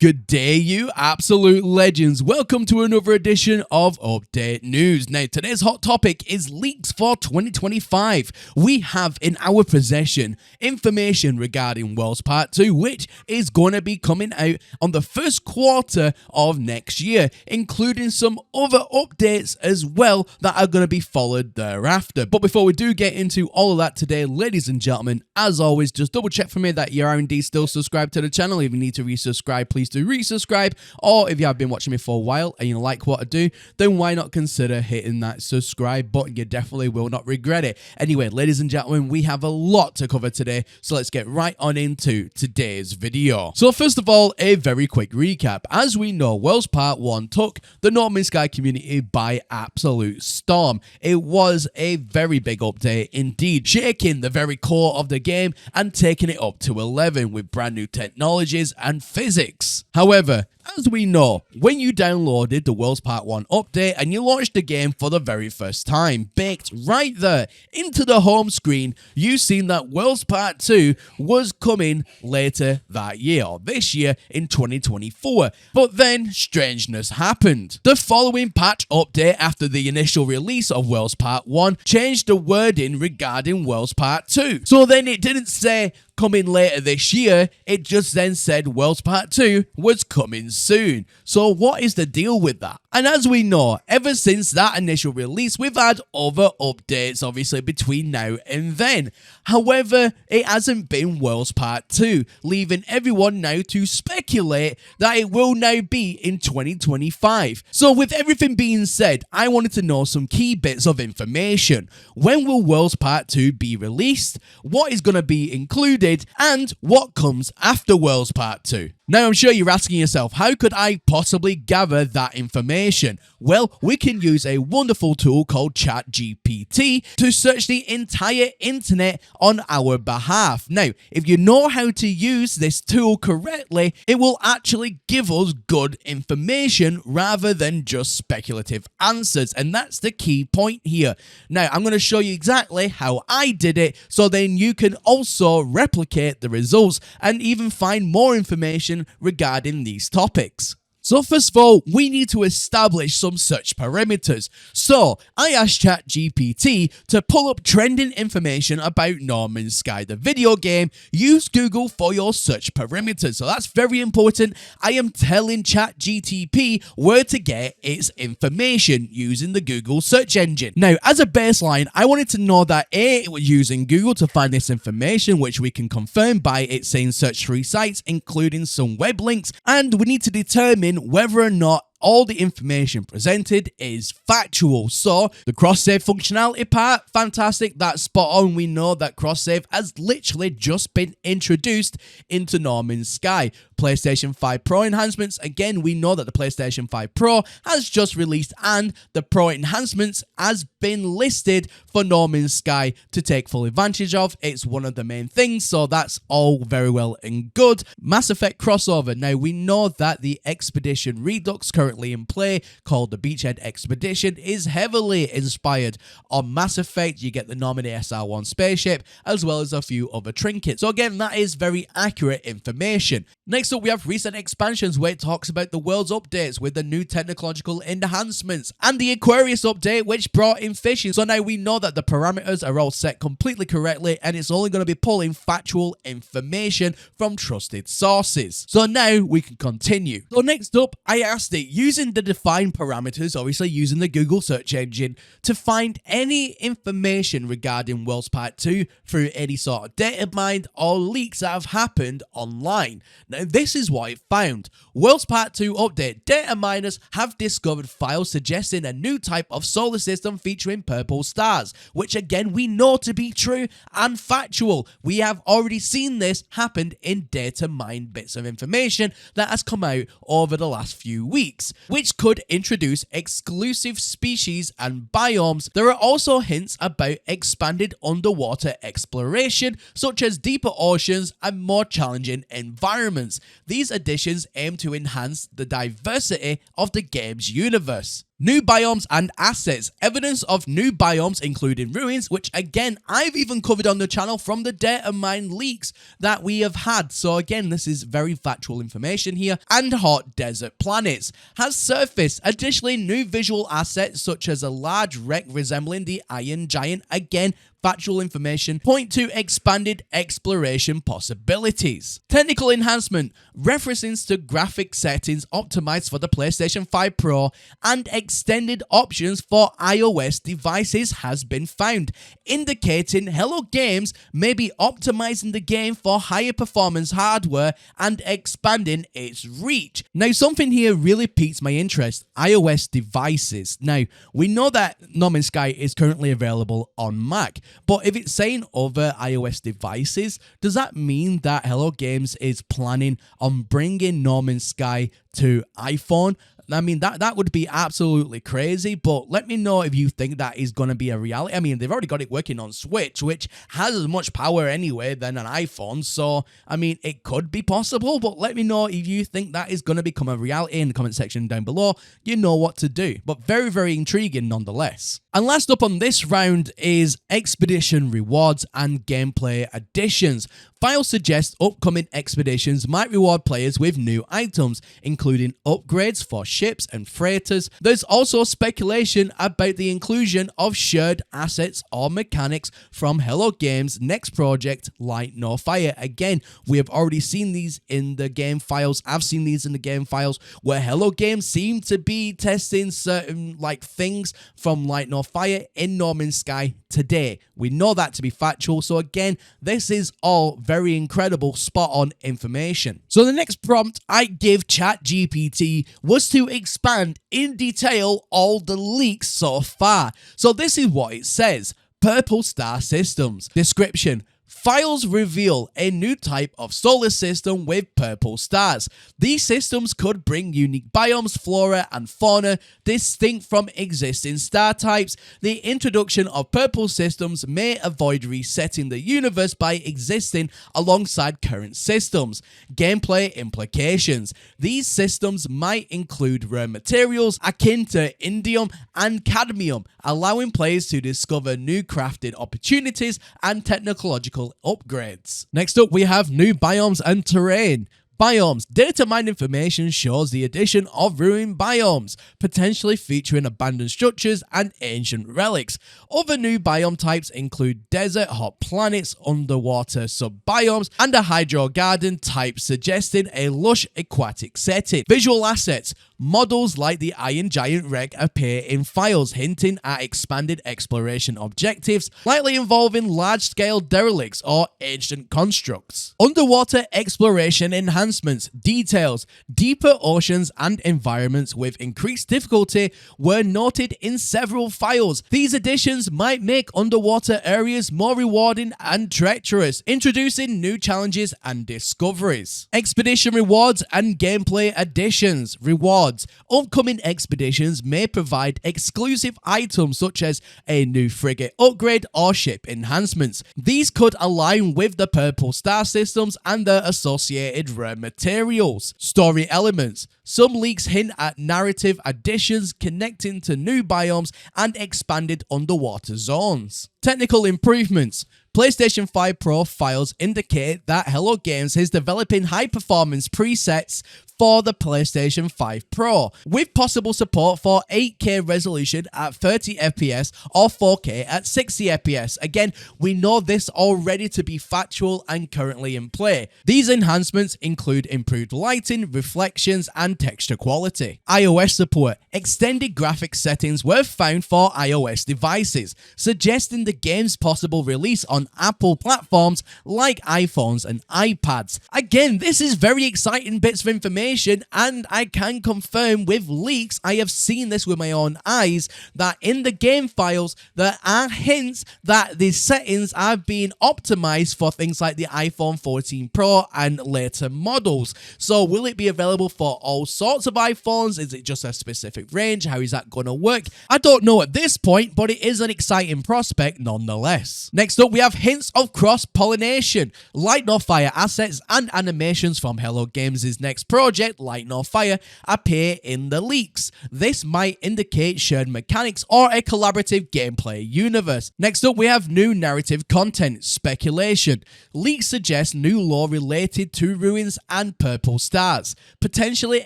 Good day, you absolute legends. Welcome to another edition of Update News. Now, today's hot topic is leaks for 2025. We have in our possession information regarding Worlds Part 2, which is going to be coming out on the first quarter of next year, including some other updates as well that are going to be followed thereafter. But before we do get into all of that today, ladies and gentlemen, as always, just double check for me that you are indeed still subscribed to the channel. If you need to resubscribe, please do resubscribe, or if you have been watching me for a while and you like what I do, then why not consider hitting that subscribe button? You definitely will not regret it. Anyway, ladies and gentlemen, we have a lot to cover today, so let's get right on into today's video. So first of all, a very quick recap. As we know, Worlds Part 1 took the No Man's Sky community by absolute storm. It was a very big update indeed, shaking the very core of the game and taking it up to 11 with brand new technologies and physics. However, as we know, when you downloaded the Worlds Part 1 update and you launched the game for the very first time, baked right there into the home screen, you've seen that Worlds Part 2 was coming later that year, or this year in 2024. But then, strangeness happened. The following patch update after the initial release of Worlds Part 1 changed the wording regarding Worlds Part 2. So then it didn't say coming later this year, it just then said Worlds Part 2 was coming soon. So what is the deal with that? And as we know, ever since that initial release, we've had other updates obviously between now and then. However, it hasn't been Worlds Part 2, leaving everyone now to speculate that it will now be in 2025. So with everything being said, I wanted to know some key bits of information. When will Worlds Part 2 be released? What is going to be included? And what comes after Worlds Part 2? Now, I'm sure you're asking yourself, how could I possibly gather that information? Well, we can use a wonderful tool called ChatGPT to search the entire internet on our behalf. Now, if you know how to use this tool correctly, it will actually give us good information rather than just speculative answers. And that's the key point here. Now, I'm going to show you exactly how I did it, so then you can also replicate the results and even find more information regarding these topics. So first of all, we need to establish some search parameters. So I asked ChatGPT to pull up trending information about No Man's Sky, the video game. Use Google for your search parameters. So that's very important. I am telling ChatGPT where to get its information using the Google search engine. Now, as a baseline, I wanted to know that A, it was using Google to find this information, which we can confirm by it saying search 3 sites, including some web links, and we need to determine whether or not all the information presented is factual. So the CrossSave functionality part, fantastic, that's spot on. We know that CrossSave has literally just been introduced into No Man's Sky. PlayStation 5 Pro enhancements, again, we know that the PlayStation 5 Pro has just released and the Pro enhancements has been listed for No Man's Sky to take full advantage of. It's one of the main things, so that's all very well and good. Mass Effect crossover. Now, we know that the Expedition Redux currently in play, called the Beachhead Expedition, is heavily inspired on Mass Effect. You get the Normandy SR-1 spaceship, as well as a few other trinkets. So again, that is very accurate information. Next up, we have recent expansions where it talks about the world's updates with the new technological enhancements and the Aquarius update, which brought in fishing. So now we know that the parameters are all set completely correctly, and it's only going to be pulling factual information from trusted sources. So now we can continue. So next up, I asked it, using the defined parameters, obviously using the Google search engine, to find any information regarding Worlds Part 2 through any sort of data mine or leaks that have happened online. Now, this is what it found. Worlds Part 2 update. Data miners have discovered files suggesting a new type of solar system featuring purple stars, which again we know to be true and factual. We have already seen this happen in data mine bits of information that has come out over the last few weeks, which could introduce exclusive species and biomes. There are also hints about expanded underwater exploration, such as deeper oceans and more challenging environments. These additions aim to enhance the diversity of the game's universe. New biomes and assets. Evidence of new biomes including ruins, which again I've even covered on the channel from the data mine leaks that we have had. So again, this is very factual information here. And hot desert planets has surfaced. Additionally, new visual assets such as a large wreck resembling the Iron Giant, again factual information, point to expanded exploration possibilities. Technical enhancement. References to graphic settings optimized for the PlayStation 5 Pro and extended options for iOS devices has been found, indicating Hello Games may be optimizing the game for higher performance hardware and expanding its reach. Now, something here really piques my interest: iOS devices. Now, we know that No Man's Sky is currently available on Mac, but if it's saying other iOS devices, does that mean that Hello Games is planning on bringing No Man's Sky to iPhone? I mean, that would be absolutely crazy, but let me know if you think that is going to be a reality. I mean, they've already got it working on Switch, which has as much power anyway than an iPhone, so, I mean, it could be possible, but let me know if you think that is going to become a reality in the comment section down below. You know what to do, but very, very intriguing nonetheless. And last up on this round is expedition rewards and gameplay additions. Files suggest upcoming expeditions might reward players with new items, including upgrades for ships and freighters. There's also speculation about the inclusion of shared assets or mechanics from Hello Games' next project, Light No Fire. Again, we have already seen these in the game files. I've seen these in the game files where Hello Games seem to be testing certain things from Light No Fire in No Man's Sky today. We know that to be factual, so again, this is all very incredible, spot on information. So the next prompt I give ChatGPT was to expand in detail all the leaks so far. So this is what it says: Purple Star Systems. Description: files reveal a new type of solar system with purple stars. These systems could bring unique biomes, flora, and fauna distinct from existing star types. The introduction of purple systems may avoid resetting the universe by existing alongside current systems. Gameplay implications: these systems might include rare materials akin to indium and cadmium, allowing players to discover new crafting opportunities and technological upgrades. Next up, we have new biomes and terrain. Biomes. Data mine information shows the addition of ruined biomes, potentially featuring abandoned structures and ancient relics. Other new biome types include desert, hot planets, underwater sub-biomes, and a hydro garden type, suggesting a lush aquatic setting. Visual assets. Models like the Iron Giant wreck appear in files, hinting at expanded exploration objectives, likely involving large-scale derelicts or ancient constructs. Underwater exploration enhancements. Details: deeper oceans and environments with increased difficulty were noted in several files. These additions might make underwater areas more rewarding and treacherous, introducing new challenges and discoveries. Expedition rewards and gameplay additions. Rewards: upcoming expeditions may provide exclusive items such as a new frigate upgrade or ship enhancements. These could align with the purple star systems and their associated rare materials. Story elements: some leaks hint at narrative additions connecting to new biomes and expanded underwater zones. Technical improvements: PlayStation 5 Pro files indicate that Hello Games is developing high-performance presets for the PlayStation 5 Pro, with possible support for 8K resolution at 30 FPS or 4K at 60 FPS. Again, we know this already to be factual and currently in play. These enhancements include improved lighting, reflections, and texture quality. iOS support: extended graphics settings were found for iOS devices, suggesting the game's possible release on Apple platforms like iPhones and iPads. Again, this is very exciting bits of information, and I can confirm with leaks, I have seen this with my own eyes, that in the game files there are hints that the settings are being optimized for things like the iPhone 14 Pro and later models. So will it be available for all sorts of iPhones? Is it just a specific range? How is that going to work? I don't know at this point, but it is an exciting prospect nonetheless. Next up, we have have hints of cross-pollination. Light Nor Fire assets and animations from Hello Games' next project, Light Nor Fire, appear in the leaks. This might indicate shared mechanics or a collaborative gameplay universe. Next up, we have new narrative content, speculation. Leaks suggest new lore related to Ruins and Purple Stars, potentially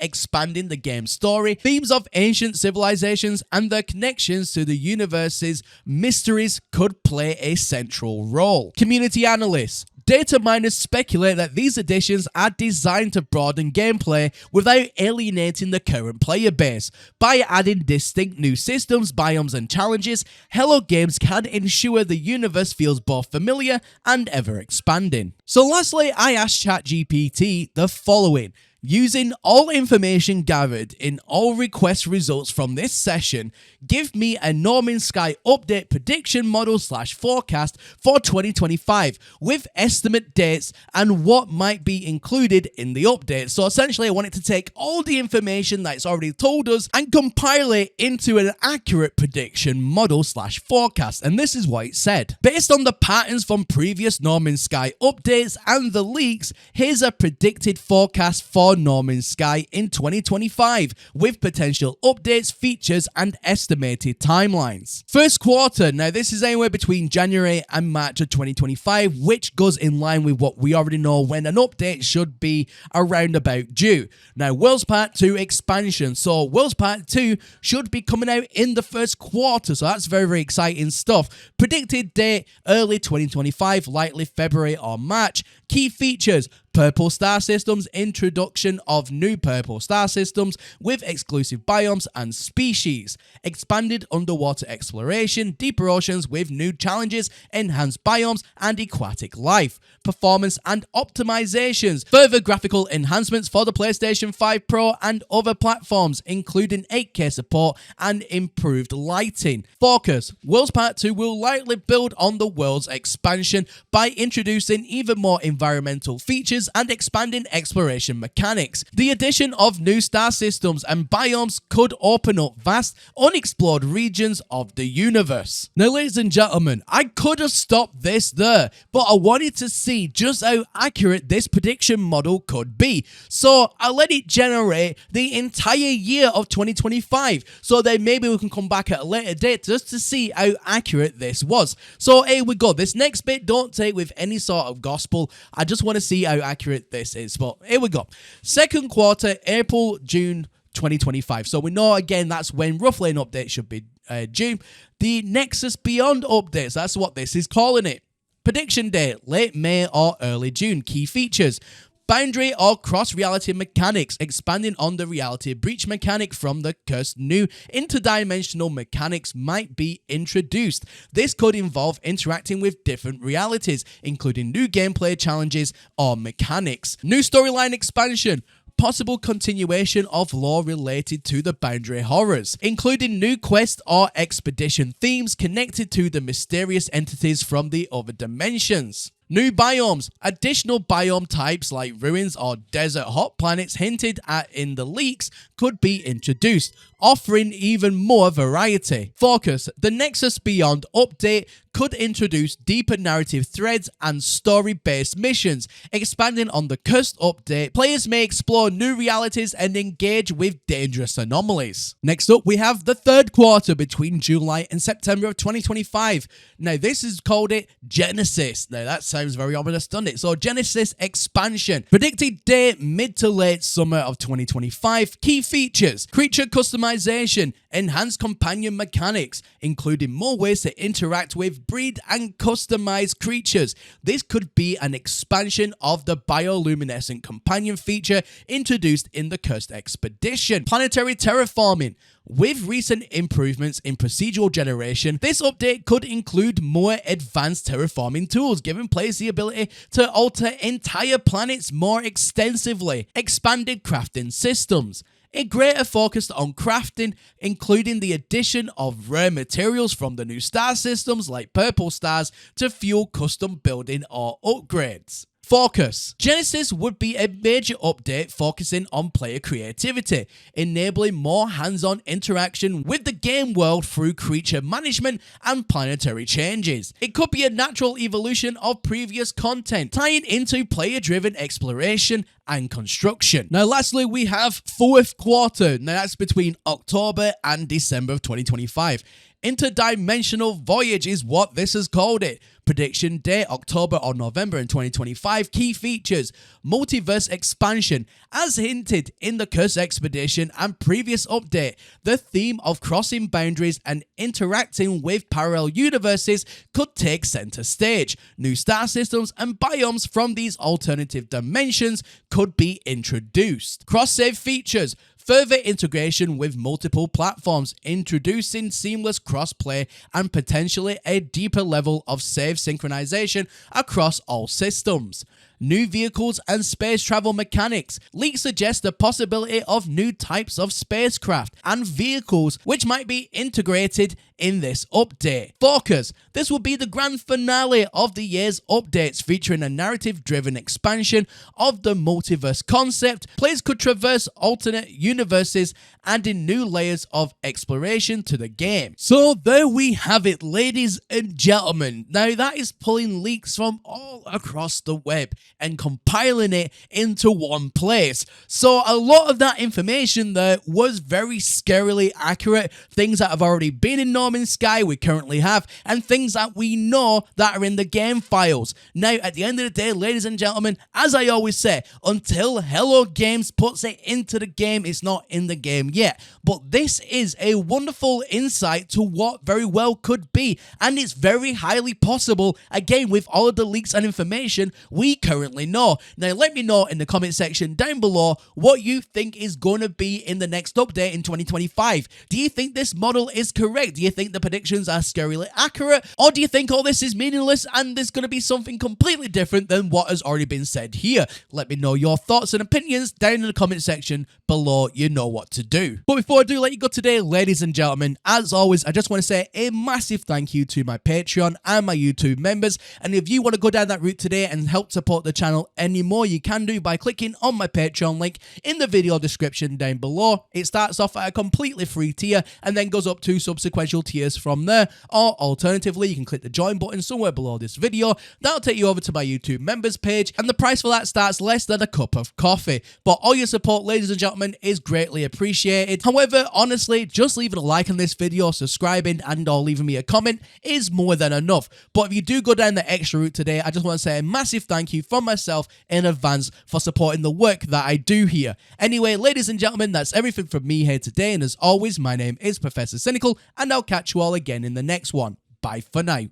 expanding the game's story. Themes of ancient civilizations and their connections to the universe's mysteries could play a central role. Community analysts. Data miners speculate that these additions are designed to broaden gameplay without alienating the current player base. By adding distinct new systems, biomes, and challenges, Hello Games can ensure the universe feels both familiar and ever expanding. So lastly, I asked ChatGPT the following. Using all information gathered in all request results from this session, give me a No Man's Sky update prediction model / forecast for 2025 with estimate dates and what might be included in the update. So essentially I want it to take all the information that it's already told us and compile it into an accurate prediction model / forecast. And this is what it said. Based on the patterns from previous No Man's Sky updates and the leaks, here's a predicted forecast for No Man's Sky in 2025 with potential updates, features, and estimated timelines. First quarter, now this is anywhere between January and March of 2025, which goes in line with what we already know when an update should be around about due. Now, Worlds Part 2 expansion. So Worlds Part 2 should be coming out in the first quarter, so that's very, very exciting stuff. Predicted date, early 2025, likely February or March. Key features, Purple Star Systems, introduction of new Purple Star Systems with exclusive biomes and species, expanded underwater exploration, deeper oceans with new challenges, enhanced biomes and aquatic life, performance and optimizations, further graphical enhancements for the PlayStation 5 Pro and other platforms, including 8K support and improved lighting. Focus, Worlds Part 2 will likely build on the world's expansion by introducing even more environmental features and expanding exploration mechanics. The addition of new star systems and biomes could open up vast, unexplored regions of the universe. Now, ladies and gentlemen, I could have stopped this there, but I wanted to see just how accurate this prediction model could be. So I let it generate the entire year of 2025, so then maybe we can come back at a later date just to see how accurate this was. So here we go. This next bit, don't take with any sort of gospel. I just want to see how accurate this is, but here we go. Second quarter, April, June 2025. So we know again that's when roughly an update should be due. The Nexus Beyond updates, that's what this is calling it. Prediction date, late May or early June. Key features, boundary or cross-reality mechanics, expanding on the reality breach mechanic from the cursed. New interdimensional mechanics might be introduced. This could involve interacting with different realities, including new gameplay challenges or mechanics. New storyline expansion, possible continuation of lore related to the Boundary Horrors, including new quest or expedition themes connected to the mysterious entities from the other dimensions. New biomes, additional biome types like ruins or desert hot planets hinted at in the leaks could be introduced, offering even more variety. Focus, the Nexus Beyond update could introduce deeper narrative threads and story-based missions. Expanding on the Cursed update, players may explore new realities and engage with dangerous anomalies. Next up, we have the third quarter between July and September of 2025. Now, this is called it Genesis. Now, that sounds very ominous, doesn't it? So, Genesis expansion. Predicted date, mid to late summer of 2025. Key features, creature customization, enhanced companion mechanics, including more ways to interact with, breed, and customize creatures. This could be an expansion of the bioluminescent companion feature introduced in the Cursed Expedition. Planetary terraforming. With recent improvements in procedural generation, this update could include more advanced terraforming tools, giving players the ability to alter entire planets more extensively. Expanded crafting systems. A greater focus on crafting, including the addition of rare materials from the new star systems like purple stars to fuel custom building or upgrades. Focus. Genesis would be a major update focusing on player creativity, enabling more hands-on interaction with the game world through creature management and planetary changes. It could be a natural evolution of previous content, tying into player-driven exploration and construction. Now lastly, we have fourth quarter. Now that's between October and December of 2025. Interdimensional Voyage is what this has called it. Prediction date October or November in 2025. Key features: multiverse expansion, as hinted in the Curse Expedition and previous update. The theme of crossing boundaries and interacting with parallel universes could take center stage. New star systems and biomes from these alternative dimensions could be introduced. Cross-save features: further integration with multiple platforms, introducing seamless cross-play and potentially a deeper level of save synchronization across all systems. New vehicles and space travel mechanics. Leaks suggest the possibility of new types of spacecraft and vehicles which might be integrated in this update. Focus. This will be the grand finale of the year's updates, featuring a narrative-driven expansion of the multiverse concept. Players could traverse alternate universes, adding new layers of exploration to the game. So there we have it, ladies and gentlemen. Now that is pulling leaks from all across the web and compiling it into one place. So a lot of that information there was very scarily accurate. Things that have already been in No Man's Sky we currently have, and things that we know that are in the game files. Now at the end of the day, ladies and gentlemen, as I always say, until Hello Games puts it into the game, it's not in the game yet. But this is a wonderful insight to what very well could be, and it's very highly possible, again, with all of the leaks and information we currently know. Now let me know in the comment section down below what you think is going to be in the next update in 2025. Do you think this model is correct? Do you think the predictions are scarily accurate? Or do you think all this is meaningless and there's going to be something completely different than what has already been said here? Let me know your thoughts and opinions down in the comment section below. You know what to do. But before I do let you go today, ladies and gentlemen, as always, I just want to say a massive thank you to my Patreon and my YouTube members. And if you want to go down that route today and help support the channel anymore, you can do by clicking on my Patreon link in the video description down below. It starts off at a completely free tier and then goes up to subsequent tiers from there, or alternatively you can click the join button somewhere below this video. That'll take you over to my YouTube members page, and the price for that starts less than a cup of coffee. But all your support, ladies and gentlemen, is greatly appreciated. However, honestly, just leaving a like on this video, subscribing, and or leaving me a comment is more than enough. But if you do go down the extra route today, I just want to say a massive thank you from myself in advance for supporting the work that I do here. Anyway, ladies and gentlemen, that's everything from me here today, and as always, my name is Professor Cynical, and I'll catch you all again in the next one. Bye for now.